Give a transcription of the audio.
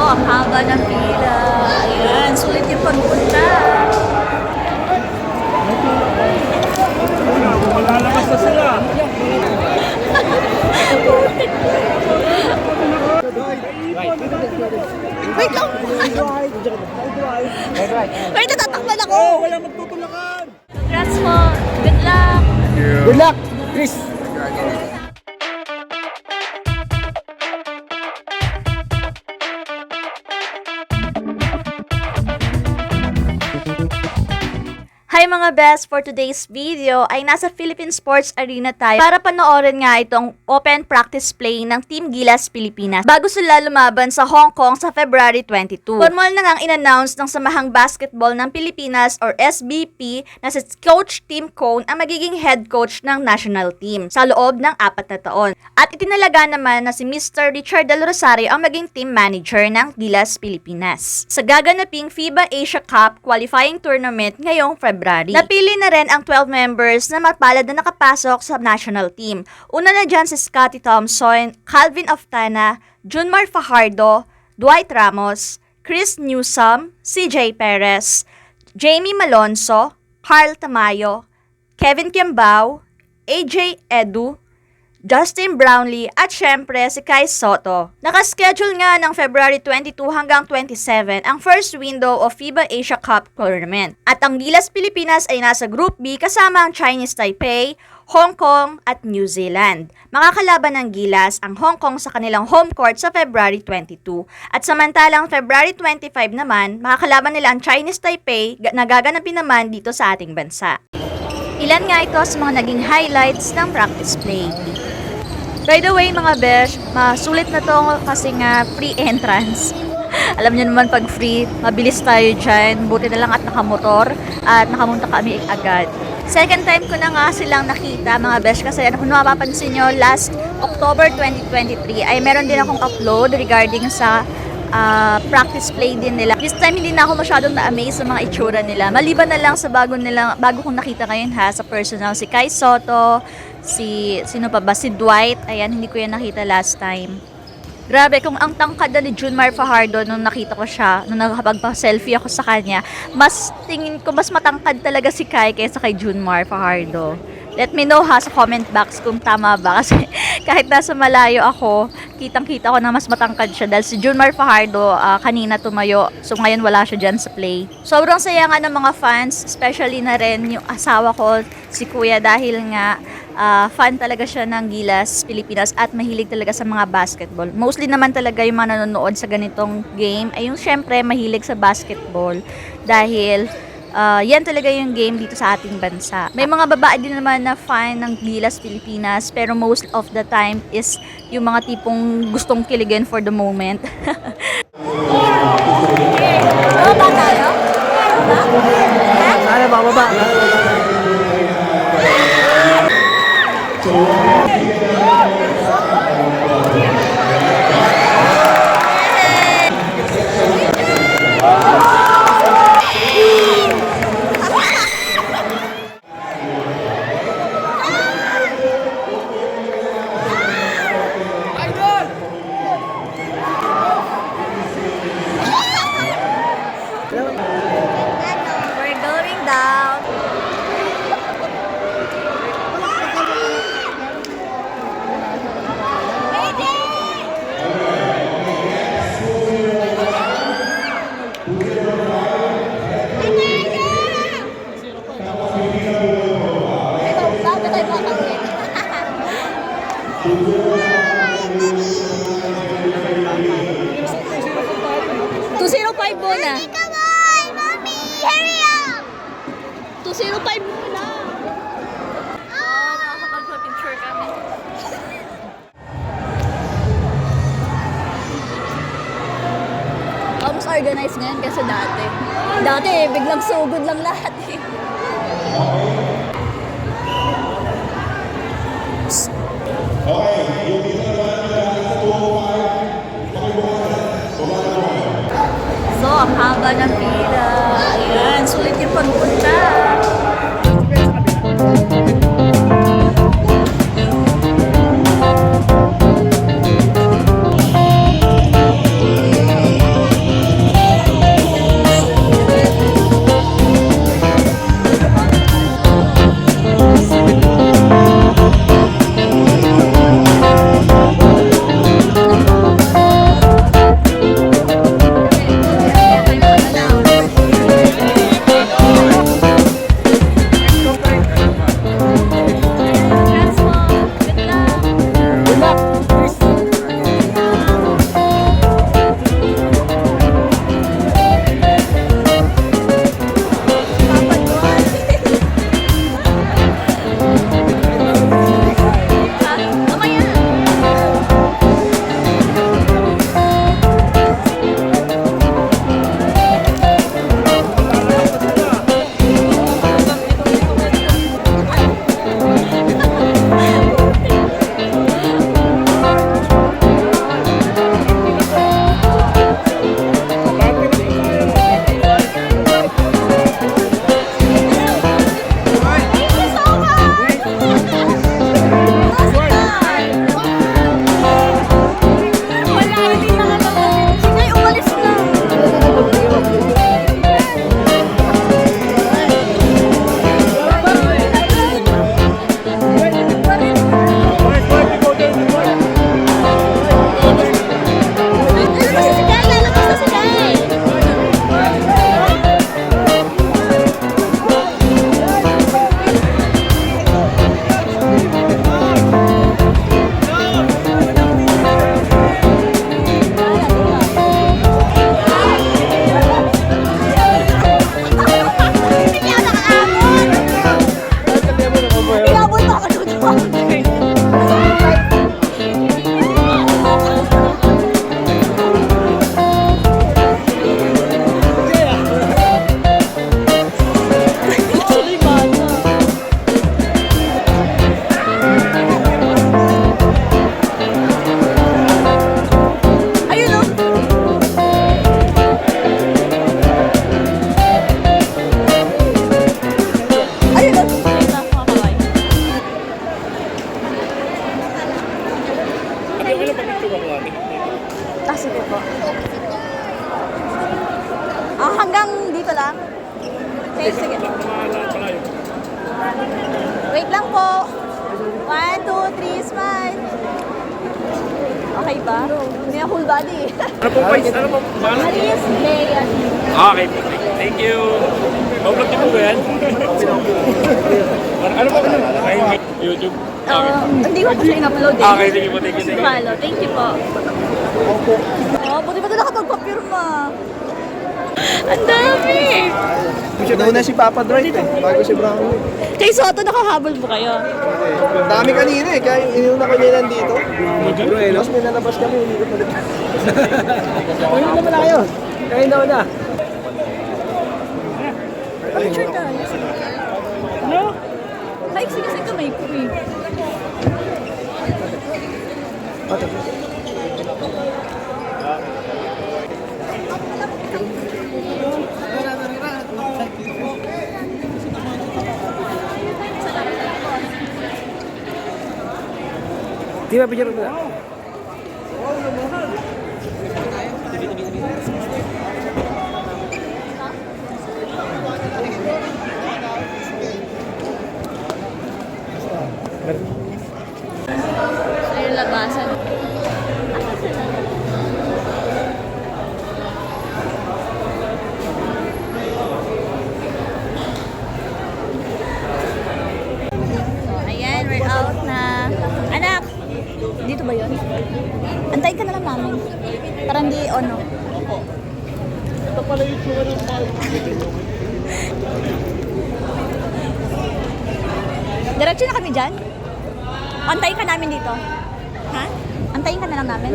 ang haba ng pila. Ayan, sulit yung pagpunta. Malalabas na sila. Wait lang! Wait, natatakpan ako! Oh, wala magtutulakan. Congrats mo! Good luck! Good luck, Chris. Hi mga best! For today's video ay nasa Philippine Sports Arena tayo para panoorin nga itong open practice play ng Team Gilas Pilipinas bago sila lumaban sa Hong Kong sa February 22. Formal na ngang in-announce ng Samahang Basketball ng Pilipinas or SBP na si Coach Tim Cone ang magiging head coach ng national team sa loob ng 4 na taon. At itinalaga naman na si Mr. Richard Del Rosario ang maging team manager ng Gilas Pilipinas sa gaganaping FIBA Asia Cup qualifying tournament ngayong February. Napili na rin ang 12 members na mapalad na nakapasok sa national team. Una na dyan si Scottie Thompson, Calvin Oftana, Junmar Fajardo, Dwight Ramos, Chris Newsome, CJ Perez, Jamie Malonzo, Carl Tamayo, Kevin Kiambao, AJ Edu, Justin Brownlee at syempre si Kai Soto. Nakaschedule nga ng February 22 hanggang 27 ang first window of FIBA Asia Cup Tournament. At ang Gilas Pilipinas ay nasa Group B kasama ang Chinese Taipei, Hong Kong at New Zealand. Makakalaban ng Gilas ang Hong Kong sa kanilang home court sa February 22. At samantalang February 25 naman, makakalaban nila ang Chinese Taipei na gaganapin naman dito sa ating bansa. Ilan nga ito sa mga naging highlights ng practice play. By the way mga besh, masulit na to kasi nga free entrance. Alam niyo naman pag free, mabilis tayo dyan. Buti na lang at nakamotor at nakamunta kami agad. Second time ko na nga silang nakita mga besh kasi kung mapapansin nyo, last October 2023 ay meron din akong upload regarding sa practice play din nila. This time hindi na ako masyadong na-amaze sa mga itsura nila. Maliban na lang sa bago kong nakita ngayon sa personal, si Kai Soto, sino pa ba? Si Dwight. Ayan, hindi ko yan nakita last time. Grabe, kung ang tangkad na ni Junmar Fajardo nung nakita ko siya, nung nakapagpa-selfie ako sa kanya, tingin ko mas matangkad talaga si Kai kaysa kay Junmar Fajardo. Let me know sa comment box kung tama ba kasi kahit nasa malayo ako, kitang-kita ko na mas matangkad siya dahil si Junmar Fajardo kanina tumayo, so ngayon wala siya dyan sa play. Sobrang saya nga ng mga fans, especially na rin yung asawa ko, si Kuya, dahil nga fan talaga siya ng Gilas Pilipinas at mahilig talaga sa mga basketball. Mostly naman talaga yung mga nanonood sa ganitong game ay yung syempre mahilig sa basketball dahil yan talaga yung game dito sa ating bansa. May mga babae din naman na fan ng Gilas Pilipinas pero most of the time is yung mga tipong gustong kiligin for the moment. Baba tayo? Sana bababa. We're going down. Muna. Come on, mommy, hurry up! 205 muna. Nakakapag-picture kami. Mas organized ngayon kasi dati. Dati biglang sugod lang lahat eh. So, ang haba ng pila. Ayan, sulit yung pagpunta. Dito lang? Okay, sige. Wait lang po. 1, 2, 3, smile. Okay ba? Hindi na full body. Ano po, Vice? Ano po? Maris Lea. Okay, thank you. Mablog niyo po ba yan? Ano po? YouTube? Hindi ko kasi in-upload eh. Okay, sige po, thank you. Follow. Thank you po. Oh, buti ba ito nakapagpapirma? Ang dami! Nauna si Papa Dwight bago si Brown. Kay Soto, nakahabol mo kayo. Dami kanina kaya inuna ko nila dito. Tapos may nalabas kami, hindi ko palit. Uy, naman na kayo. Kayo na una. Picture tayo. No? Kaiksi kasi kamay ko eh. Di ba picture ko na? Sa yung labasan. So, ayan, we're out na. Anak! Dito ba yun? Antayin ka na lang namin. Parang di, ano. Ito pala yung tsura ng Diretso na kami dyan? Antayin ka namin dito. Ha? Antayin ka na lang namin.